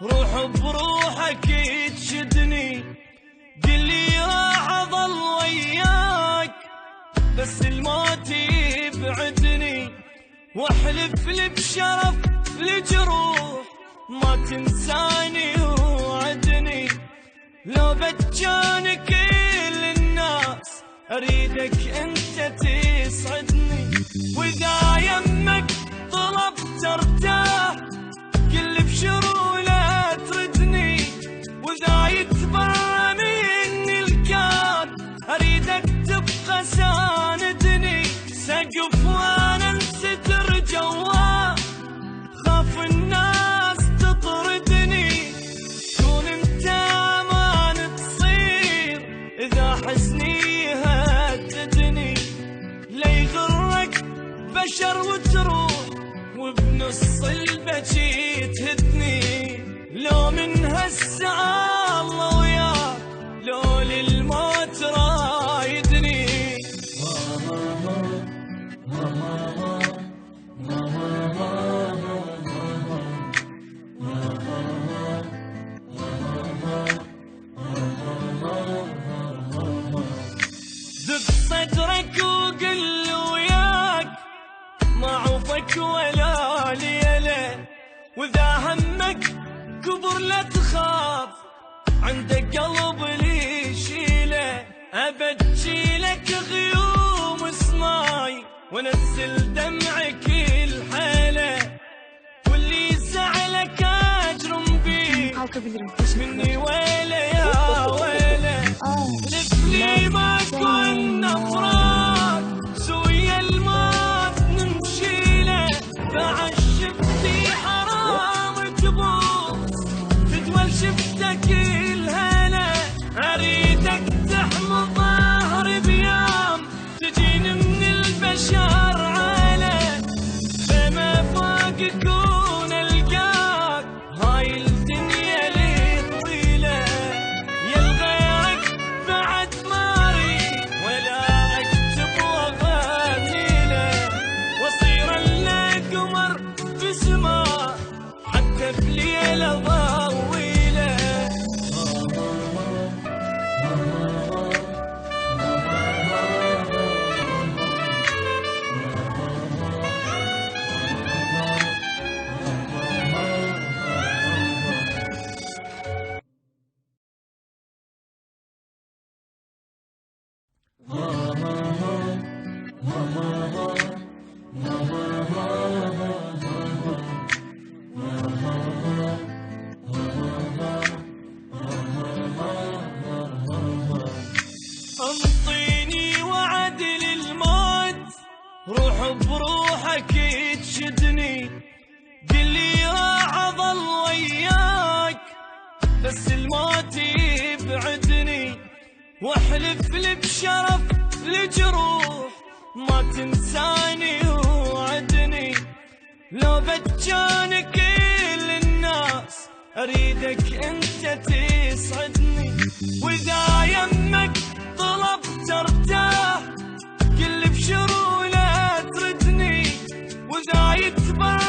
روح بروحك تشدني، قلي راح اظل وياك بس الموت يبعدني، واحلف لي بشرف لجروح ما تنساني وعدني. لو بتجاني كل الناس اريدك انت تسعدني، واذا يمك طلبت ارتاح كل بشروله تردني، واذا يتبرى مني الكان اريدك تبقى ساندني. سقف وانا انستر جواه خاف الناس تطردني، كون انت امان تصير اذا حزني يهددني. لا يغرك بشر وتروح وبنص البكي تهدني، لو من هالساعة الله وياك لو للموت رايدني. دق صدرك وقل وياك ما عوفك ولا ليلة، واذا همك كبر لا تخاف عندك قلب لي شيله. ابجي لك غيوم سماي وانزل دمعك الحيله، واللي زعلك اجرم بيه مني ويله يا ويله. لفلي ماكو النفراق سويا الموت نمشيله، بعد شفتي حرام تبوس تدول شفتك الهنا. اريدك تحمي ظهري بيام تجيني من البشر عاله، فما فوق يكون القاك هاي الدنيا لي طويله. يا الغيرك بعد ما اريد ولا اكتب واغنيله، واصير لنا قمر بسماء حتى بليله ضويله. انطيني وعد للموت روح بروحك تشدني، قلي راح اظل وياك بس الموت يبعدني، واحلف لي بشرف لجروح ما تنساني وعدني. لو بتجاني كل الناس اريدك انت تسعدني، واذا يمك طلبت ارتاح كل بشروله تردني، واذا يتبرى